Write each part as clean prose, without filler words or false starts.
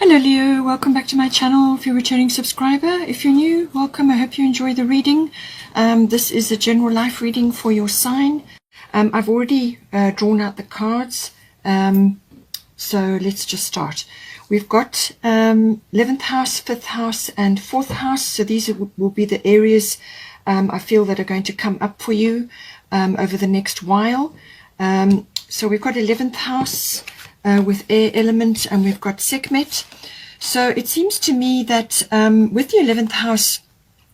Hello Leo, welcome back to my channel. If you're a returning subscriber, if you're new, welcome. I hope you enjoy the reading. This is a general life reading for your sign. I've already drawn out the cards, so let's just start. We've got 11th house, 5th house and 4th house. So these will be the areas I feel that are going to come up for you over the next while. So we've got 11th house with air element, and we've got Sekhmet. So it seems to me that with the 11th house,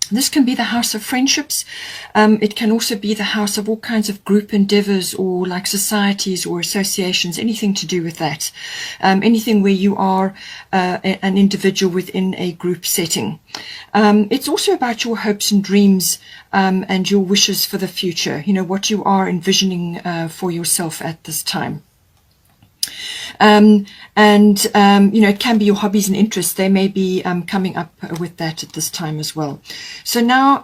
this can be the house of friendships. It can also be the house of all kinds of group endeavors, or like societies or associations, anything to do with that. Anything where you are an individual within a group setting. It's also about your hopes and dreams and your wishes for the future, you know, what you are envisioning for yourself at this time. You know, it can be your hobbies and interests. They may be coming up with that at this time as well. So now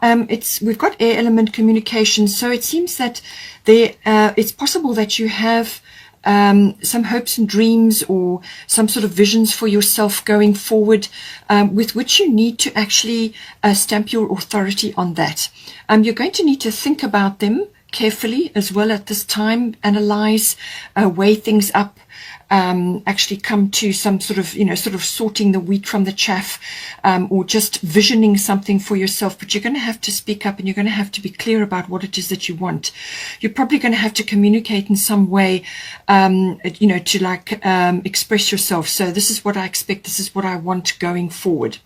we've got air element communication. So it seems that it's possible that you have some hopes and dreams or some sort of visions for yourself going forward, with which you need to actually stamp your authority on that. You're going to need to think about them carefully as well at this time, analyze, weigh things up, actually come to some sort of, you know, sort of sorting the wheat from the chaff, or just visioning something for yourself. But you're going to have to speak up, and you're going to have to be clear about what it is that you want. You're probably going to have to communicate in some way, you know, to like express yourself. So this is what I expect. This is what I want going forward.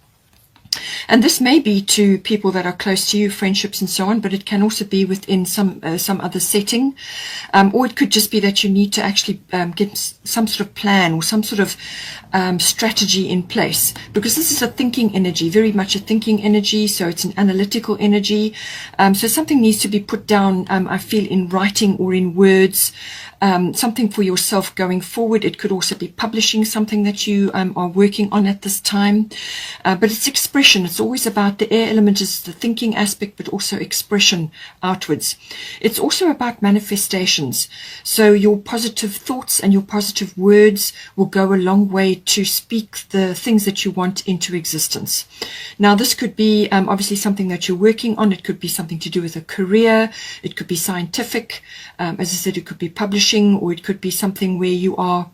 And this may be to people that are close to you, friendships and so on, but it can also be within some other setting, or it could just be that you need to actually get some sort of plan or some sort of strategy in place, because this is a thinking energy, very much a thinking energy. So it's an analytical energy. So something needs to be put down, I feel, in writing or in words, something for yourself going forward. It could also be publishing something that you are working on at this time, but it's expression. It's always about the air element is the thinking aspect, but also expression outwards. It's also about manifestations. So your positive thoughts and your positive words will go a long way to speak the things that you want into existence. Now, this could be obviously something that you're working on. It could be something to do with a career. It could be scientific. As I said, it could be publishing, or it could be something where you are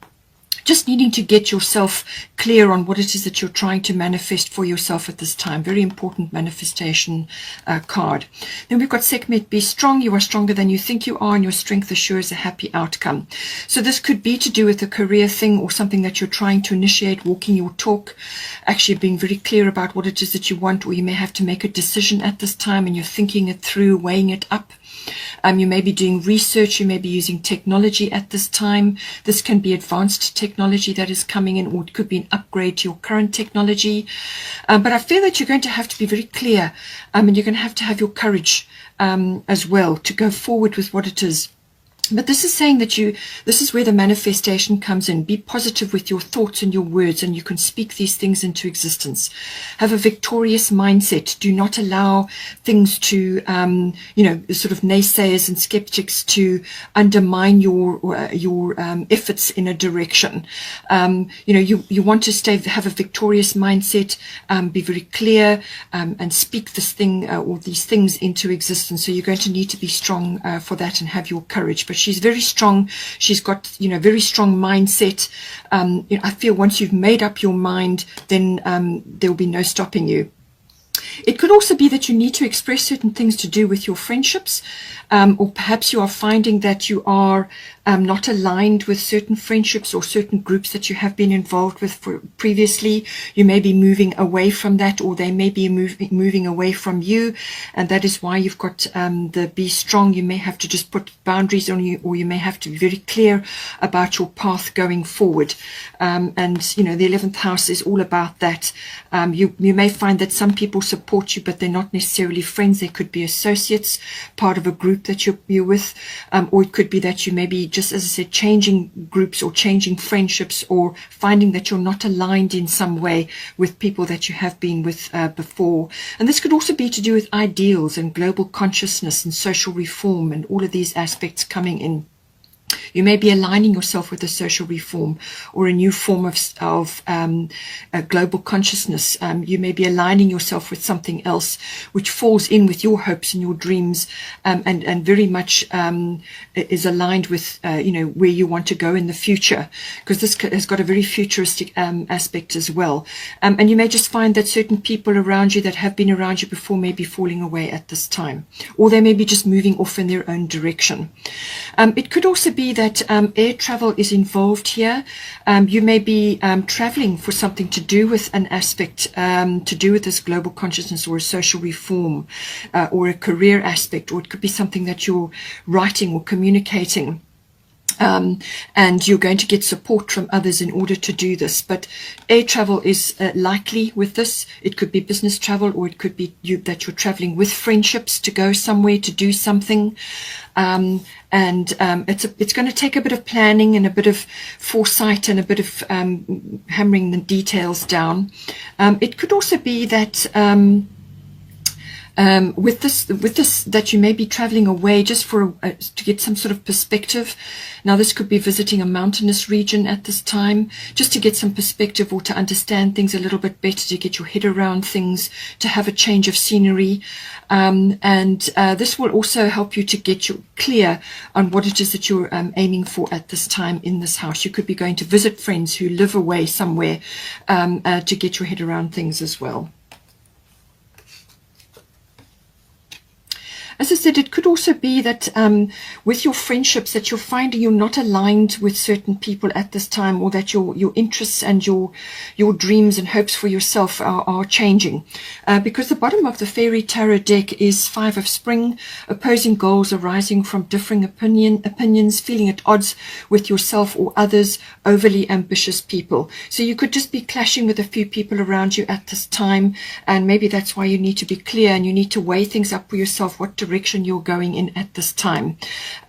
just needing to get yourself clear on what it is that you're trying to manifest for yourself at this time. Very important manifestation card. Then we've got Sekhmet, be strong. You are stronger than you think you are, and your strength assures a happy outcome. So this could be to do with a career thing, or something that you're trying to initiate, walking your talk, actually being very clear about what it is that you want, or you may have to make a decision at this time, and you're thinking it through, weighing it up. You may be doing research, you may be using technology at this time. This can be advanced technology that is coming in, or it could be an upgrade to your current technology. But I feel that you're going to have to be very clear, and you're going to have your courage as well to go forward with what it is. But this is saying that this is where the manifestation comes in. Be positive with your thoughts and your words, and you can speak these things into existence. Have a victorious mindset. Do not allow things to, you know, sort of naysayers and skeptics to undermine your efforts in a direction. You know, you want to have a victorious mindset, be very clear, and speak this thing or these things into existence. So you're going to need to be strong for that, and have your courage. But she's very strong. She's got, you know, very strong mindset. You know, I feel once you've made up your mind, then there'll be no stopping you. It could also be that you need to express certain things to do with your friendships, or perhaps you are finding that you are not aligned with certain friendships or certain groups that you have been involved with previously. You may be moving away from that, or they may be moving away from you, and that is why you've got the be strong. You may have to just put boundaries on you, or you may have to be very clear about your path going forward. And you know, the 11th house is all about that. You may find that some people support you, but they're not necessarily friends. They could be associates, part of a group that you're with, or it could be that you may be, just as I said, changing groups or changing friendships, or finding that you're not aligned in some way with people that you have been with before. And this could also be to do with ideals and global consciousness and social reform, and all of these aspects coming in. You may be aligning yourself with a social reform or a new form of a global consciousness. You may be aligning yourself with something else which falls in with your hopes and your dreams, and very much is aligned with where you want to go in the future, because this has got a very futuristic aspect as well. And you may just find that certain people around you that have been around you before may be falling away at this time, or they may be just moving off in their own direction. It could also be that air travel is involved here. You may be traveling for something to do with an aspect to do with this global consciousness, or a social reform, or a career aspect, or it could be something that you're writing or communicating. And you're going to get support from others in order to do this. But air travel is likely with this. It could be business travel, or it could be that you're traveling with friendships to go somewhere to do something. It's going to take a bit of planning and a bit of foresight and a bit of hammering the details down. It could also be that with this that you may be traveling away just for to get some sort of perspective. Now this could be visiting a mountainous region at this time, just to get some perspective or to understand things a little bit better, to get your head around things, to have a change of scenery, this will also help you to get you clear on what it is that you're aiming for at this time in this house. You could be going to visit friends who live away somewhere, to get your head around things as well. As I said, it could also be that with your friendships, that you're finding you're not aligned with certain people at this time, or that your interests and your dreams and hopes for yourself are changing. Because the bottom of the Fairy Tarot deck is Five of Spring, opposing goals arising from differing opinions, feeling at odds with yourself or others, overly ambitious people. So you could just be clashing with a few people around you at this time, and maybe that's why you need to be clear and you need to weigh things up for yourself, what direction you're going in at this time,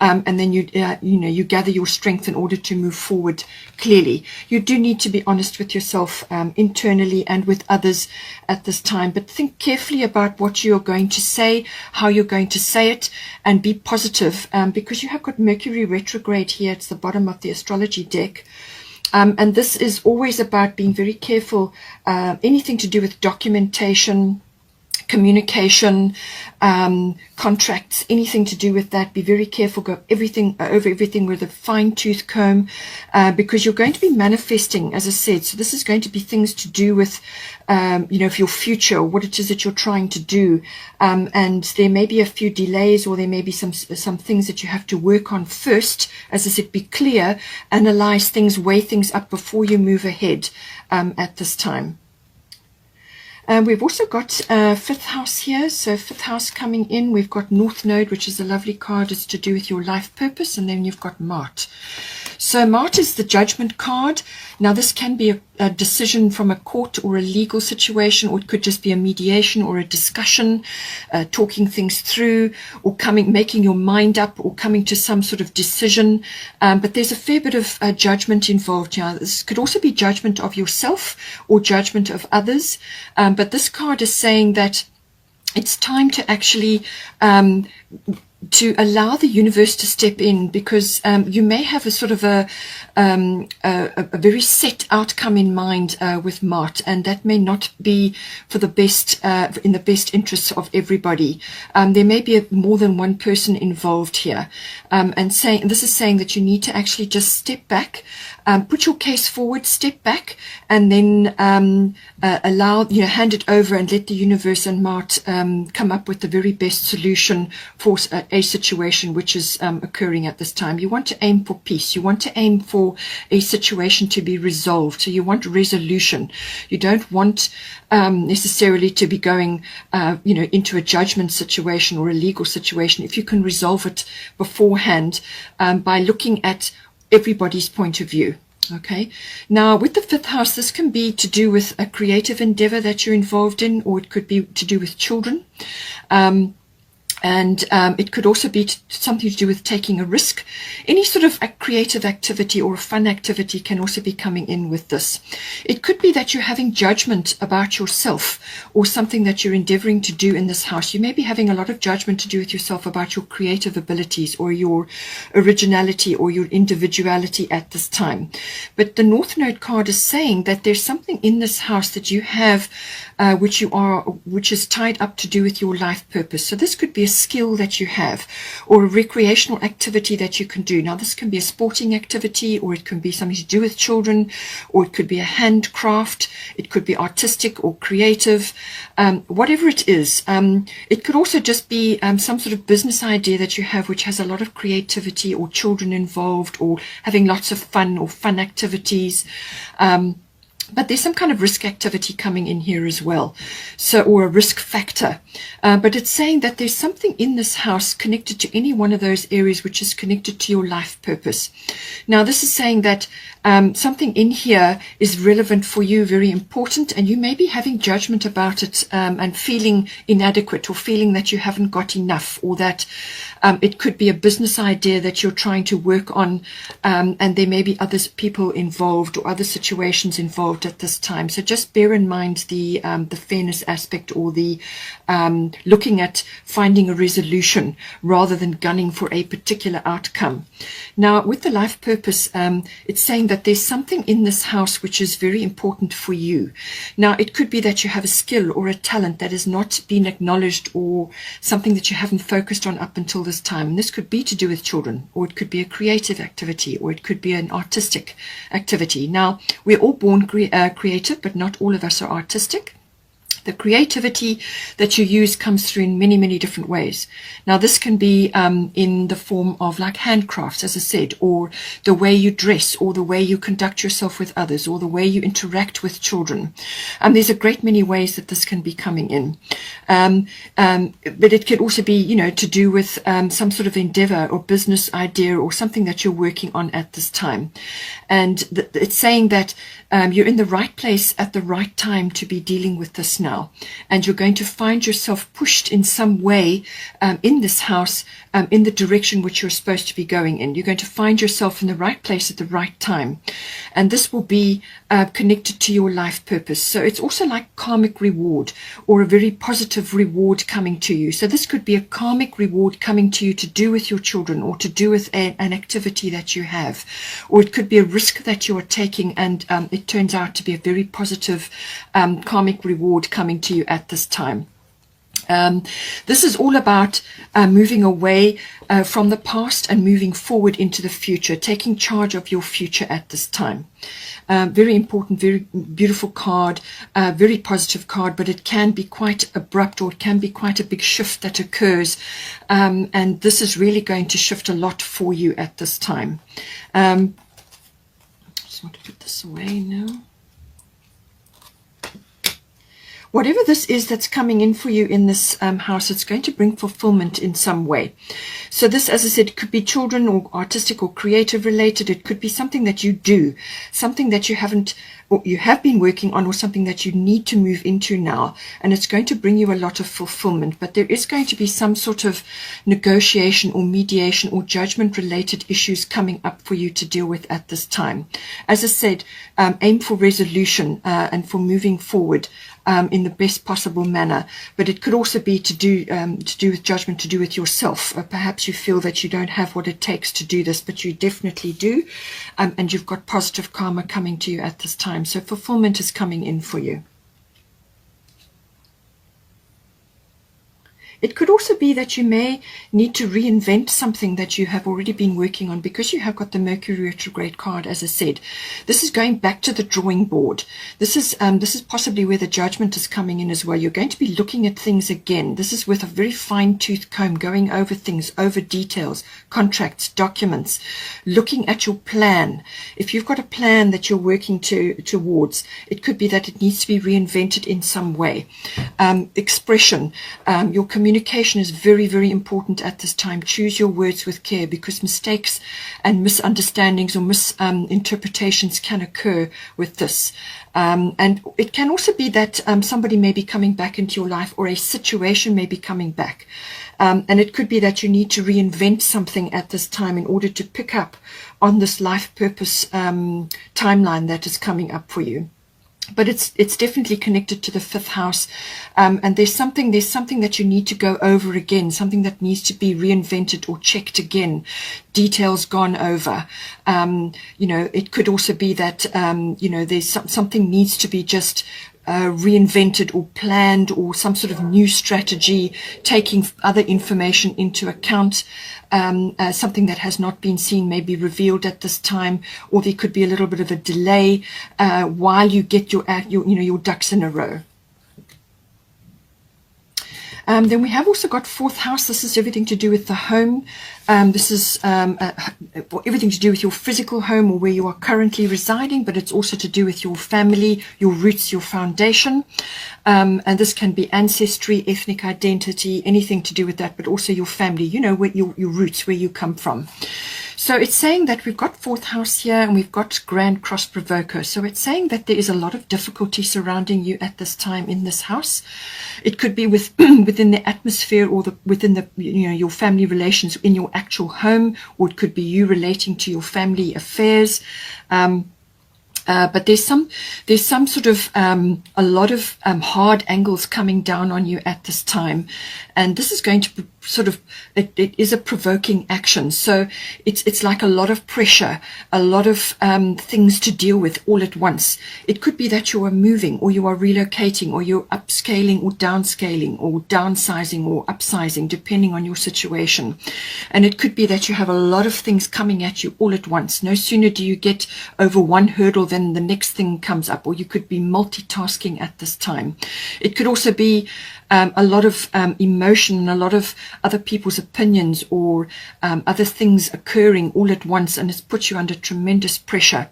and then you gather your strength in order to move forward clearly. You do need to be honest with yourself internally and with others at this time, but think carefully about what you're going to say, how you're going to say it, and be positive, because you have got Mercury retrograde here at the bottom of the Astrology deck. And this is always about being very careful, anything to do with documentation, communication, contracts, anything to do with that. Be very careful, go over everything with a fine-tooth comb, because you're going to be manifesting, as I said. So this is going to be things to do with for your future, what it is that you're trying to do, and there may be a few delays, or there may be some things that you have to work on first. As I said, be clear, analyze things, weigh things up before you move ahead at this time. We've also got fifth house here, so fifth house coming in. We've got North Node, which is a lovely card. It's to do with your life purpose, and then you've got Mart. So Mart is the Judgment card. Now this can be a decision from a court or a legal situation, or it could just be a mediation or a discussion, talking things through, or making your mind up, or coming to some sort of decision. But there's a fair bit of judgment involved here. This could also be judgment of yourself or judgment of others. But this card is saying that it's time to actually to allow the universe to step in, because you may have a sort of a very set outcome in mind with Mart, and that may not be for the best, in the best interests of everybody. There may be more than one person involved here, and this is saying that you need to actually just step back, put your case forward, step back, and then hand it over and let the universe and Mart come up with the very best solution for a situation which is occurring at this time. You want to aim for peace. You want to aim for a situation to be resolved. So you want resolution. You don't want necessarily to be going into a judgment situation or a legal situation. If you can resolve it beforehand by looking at everybody's point of view. Okay, now with the fifth house, this can be to do with a creative endeavor that you're involved in, or it could be to do with children. And it could also be something to do with taking a risk. Any sort of a creative activity or a fun activity can also be coming in with this. It could be that you're having judgment about yourself or something that you're endeavoring to do in this house. You may be having a lot of judgment to do with yourself about your creative abilities or your originality or your individuality at this time. But the North Node card is saying that there's something in this house that you have which is tied up to do with your life purpose. So this could be a skill that you have or a recreational activity that you can do. Now this can be a sporting activity, or it can be something to do with children, or it could be a handcraft, it could be artistic or creative, whatever it is. It could also just be some sort of business idea that you have which has a lot of creativity or children involved or having lots of fun or fun activities. But there's some kind of risk activity coming in here as well, so, or a risk factor. But it's saying that there's something in this house connected to any one of those areas which is connected to your life purpose. Now this is saying that something in here is relevant for you, very important, and you may be having judgment about it and feeling inadequate or feeling that you haven't got enough, or that it could be a business idea that you're trying to work on, and there may be other people involved or other situations involved at this time. So just bear in mind the fairness aspect, or the looking at finding a resolution rather than gunning for a particular outcome. Now with the life purpose, it's saying that there's something in this house which is very important for you. Now it could be that you have a skill or a talent that has not been acknowledged, or something that you haven't focused on up until this time. And this could be to do with children, or it could be a creative activity, or it could be an artistic activity. Now we're all born creative, but not all of us are artistic. The creativity that you use comes through in many, many different ways. Now this can be in the form of like handcrafts, as I said, or the way you dress, or the way you conduct yourself with others, or the way you interact with children. There's a great many ways that this can be coming in. But it could also be, you know, to do with some sort of endeavor or business idea or something that you're working on at this time. And it's saying that you're in the right place at the right time to be dealing with this now. And you're going to find yourself pushed in some way in this house in the direction which you're supposed to be going in. You're going to find yourself in the right place at the right time. And this will be connected to your life purpose. So it's also like karmic reward, or a very positive reward coming to you. So this could be a karmic reward coming to you to do with your children, or to do with an activity that you have. Or it could be a risk that you are taking, and it turns out to be a very positive karmic reward coming to you at this time. This is all about moving away from the past and moving forward into the future, taking charge of your future at this time. Very important, very beautiful card, very positive card, but it can be quite abrupt, or it can be quite a big shift that occurs, and this is really going to shift a lot for you at this time. Just want to put this away now. Whatever this is that's coming in for you in this house, it's going to bring fulfillment in some way. So this, as I said, could be children or artistic or creative related. It could be something that you do, something that you haven't, or you have been working on, or something that you need to move into now. And it's going to bring you a lot of fulfillment. But there is going to be some sort of negotiation or mediation or judgment related issues coming up for you to deal with at this time. As I said, aim for resolution and for moving forward in the best possible manner. But it could also be to do with judgment, to do with yourself. Perhaps you feel that you don't have what it takes to do this, but you definitely do, and you've got positive karma coming to you at this time. So fulfillment is coming in for you. It could also be that you may need to reinvent something that you have already been working on, because you have got the Mercury retrograde card, as I said. This is going back to the drawing board. This is possibly where the judgment is coming in as well. You're going to be looking at things again. This is with a very fine-tooth comb, going over things, over details, contracts, documents, looking at your plan. If you've got a plan that you're working towards, it could be that it needs to be reinvented in some way. Expression, your communication communication is very, very important at this time. Choose your words with care, because mistakes and misunderstandings or misinterpretations can occur with this. And it can also be that somebody may be coming back into your life, or a situation may be coming back. And it could be that you need to reinvent something at this time in order to pick up on this life purpose timeline that is coming up for you. But it's definitely connected to the 5th house, and there's something that you need to go over again, something that needs to be reinvented or checked again, details gone over. It could also be that there's something needs to be just reinvented or planned, or some sort of new strategy, taking other information into account. Something that has not been seen may be revealed at this time, or there could be a little bit of a delay while you get your ducks in a row. Then we have also got 4th house. This is everything to do with the home. This is everything to do with your physical home, or where you are currently residing, but it's also to do with your family, your roots, your foundation. And this can be ancestry, ethnic identity, anything to do with that, but also your family, where your roots, where you come from. So it's saying that we've got 4th house here, and we've got Grand Cross Provoker. So it's saying that there is a lot of difficulty surrounding you at this time in this house. It could be within the atmosphere, or within the your family relations in your actual home, or it could be you relating to your family affairs. But there's some sort of a lot of hard angles coming down on you at this time, and this is going to it is a provoking action. So it's like a lot of pressure, a lot of things to deal with all at once. It could be that you are moving, or you are relocating, or you're upscaling or downscaling, or downsizing or upsizing, depending on your situation. And it could be that you have a lot of things coming at you all at once. No sooner do you get over one hurdle than the next thing comes up, or you could be multitasking at this time. It could also be a lot of emotion, and a lot of other people's opinions, or other things occurring all at once, and it's put you under tremendous pressure.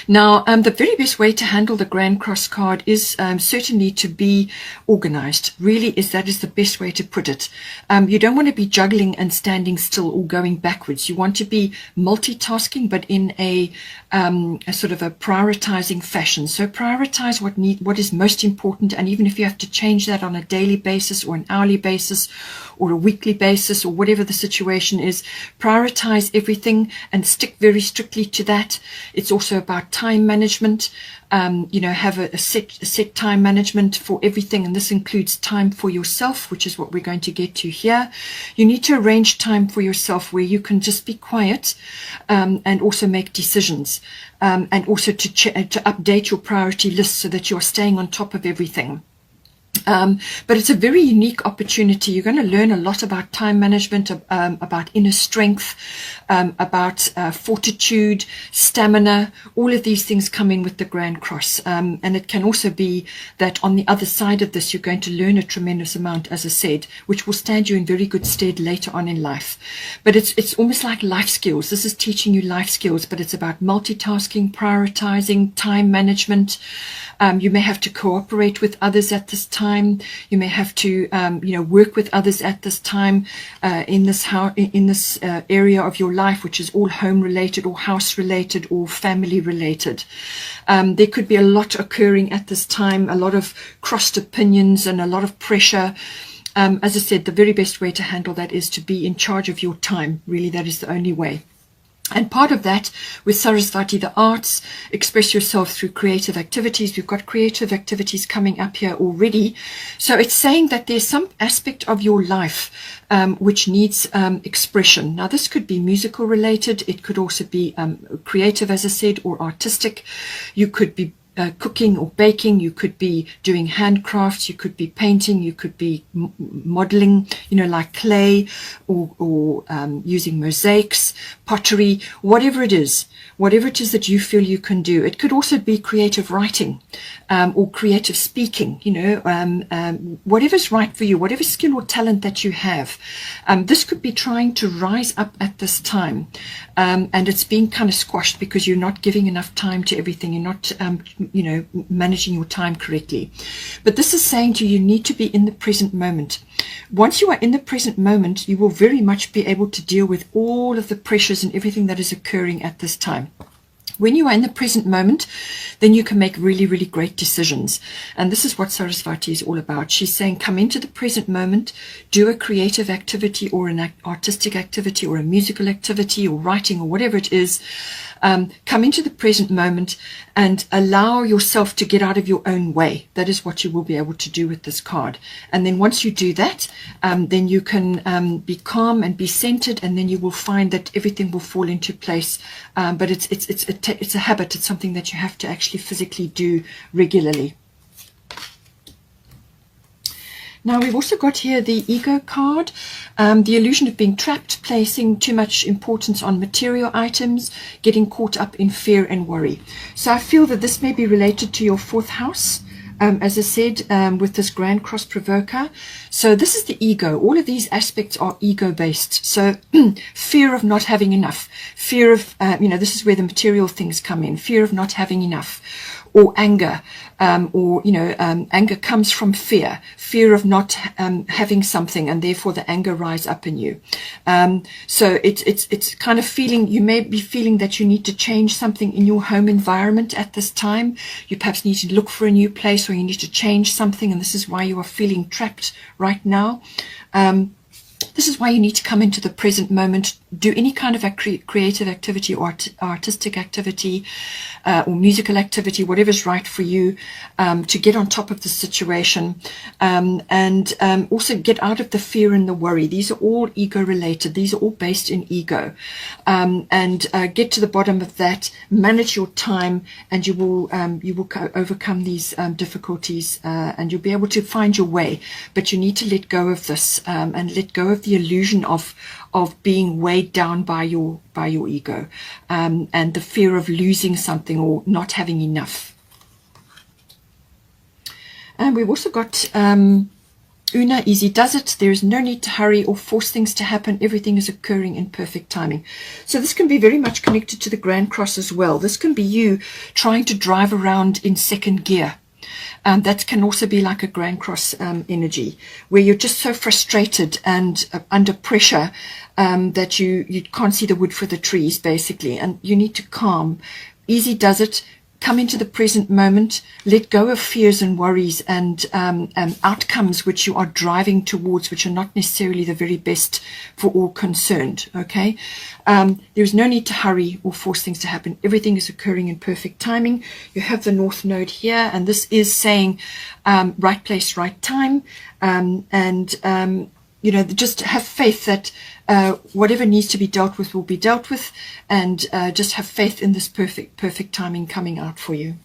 Now, the very best way to handle the Grand Cross card is certainly to be organized. Really, that is the best way to put it. You don't want to be juggling and standing still or going backwards. You want to be multitasking, but in a sort of a prioritizing fashion. So prioritize what is most important, and even if you have to change that on a daily basis, or an hourly basis, or a weekly basis, or whatever the situation is, prioritize everything and stick very strictly to that. It's also about time management. Have a set time management for everything, and this includes time for yourself, which is what we're going to get to here. You need to arrange time for yourself where you can just be quiet, and also make decisions, and also to update your priority list so that you're staying on top of everything. But it's a very unique opportunity. You're going to learn a lot about time management, about inner strength, about fortitude, stamina. All of these things come in with the Grand Cross. And it can also be that on the other side of this, you're going to learn a tremendous amount, as I said, which will stand you in very good stead later on in life. But it's almost like life skills. This is teaching you life skills, but it's about multitasking, prioritizing, time management. You may have to cooperate with others at this time. You may have to, work with others at this time in this area of your life, which is all home related, or house related, or family related. There could be a lot occurring at this time, a lot of crossed opinions and a lot of pressure. As I said, the very best way to handle that is to be in charge of your time. Really, that is the only way. And part of that, with Sarasvati, the arts, express yourself through creative activities. We've got creative activities coming up here already. So it's saying that there's some aspect of your life which needs expression. Now, this could be musical related. It could also be creative, as I said, or artistic. You could be cooking or baking, you could be doing handcrafts, you could be painting, you could be modeling, like clay, or using mosaics, pottery, whatever it is that you feel you can do. It could also be creative writing, or creative speaking, whatever's right for you, whatever skill or talent that you have. This could be trying to rise up at this time, and it's being kind of squashed because you're not giving enough time to everything. You're not managing your time correctly. But this is saying to you, you need to be in the present moment. Once you are in the present moment, you will very much be able to deal with all of the pressures and everything that is occurring at this time. When you are in the present moment, then you can make really, really great decisions. And this is what Sarasvati is all about. She's saying, come into the present moment, do a creative activity or an artistic activity or a musical activity or writing or whatever it is. Come into the present moment and allow yourself to get out of your own way. That is what you will be able to do with this card. And then once you do that, then you can be calm and be centered, and then you will find that everything will fall into place. But it's a habit. It's something that you have to actually physically do regularly. Now we've also got here the ego card, the illusion of being trapped, placing too much importance on material items, getting caught up in fear and worry. So I feel that this may be related to your 4th house, as I said, with this Grand Cross Provoker. So this is the ego. All of these aspects are ego-based. So fear of not having enough, fear of, this is where the material things come in, fear of not having enough, or anger, anger comes from fear of not having something, and therefore the anger rise up in you. So it's kind of feeling, you may be feeling that you need to change something in your home environment at this time. You perhaps need to look for a new place, or you need to change something, and this is why you are feeling trapped right now. This is why you need to come into the present moment, do any kind of a creative activity or artistic activity or musical activity, whatever's right for you, to get on top of the situation, and also get out of the fear and the worry. These are all ego related. These are all based in ego, and get to the bottom of that, manage your time, and you will overcome these difficulties, and you'll be able to find your way. But you need to let go of this, and let go of the illusion of being weighed down by your ego, and the fear of losing something or not having enough. And we've also got Una, easy does it. There is no need to hurry or force things to happen. Everything is occurring in perfect timing. So this can be very much connected to the Grand Cross as well. This can be you trying to drive around in second gear. That can also be like a Grand Cross energy, where you're just so frustrated and under pressure that you can't see the wood for the trees, basically, and you need to calm. Easy does it. Come into the present moment, let go of fears and worries and outcomes which you are driving towards, which are not necessarily the very best for all concerned, okay? There is no need to hurry or force things to happen. Everything is occurring in perfect timing. You have the North Node here, and this is saying right place, right time, just have faith that whatever needs to be dealt with will be dealt with, and just have faith in this perfect timing coming out for you.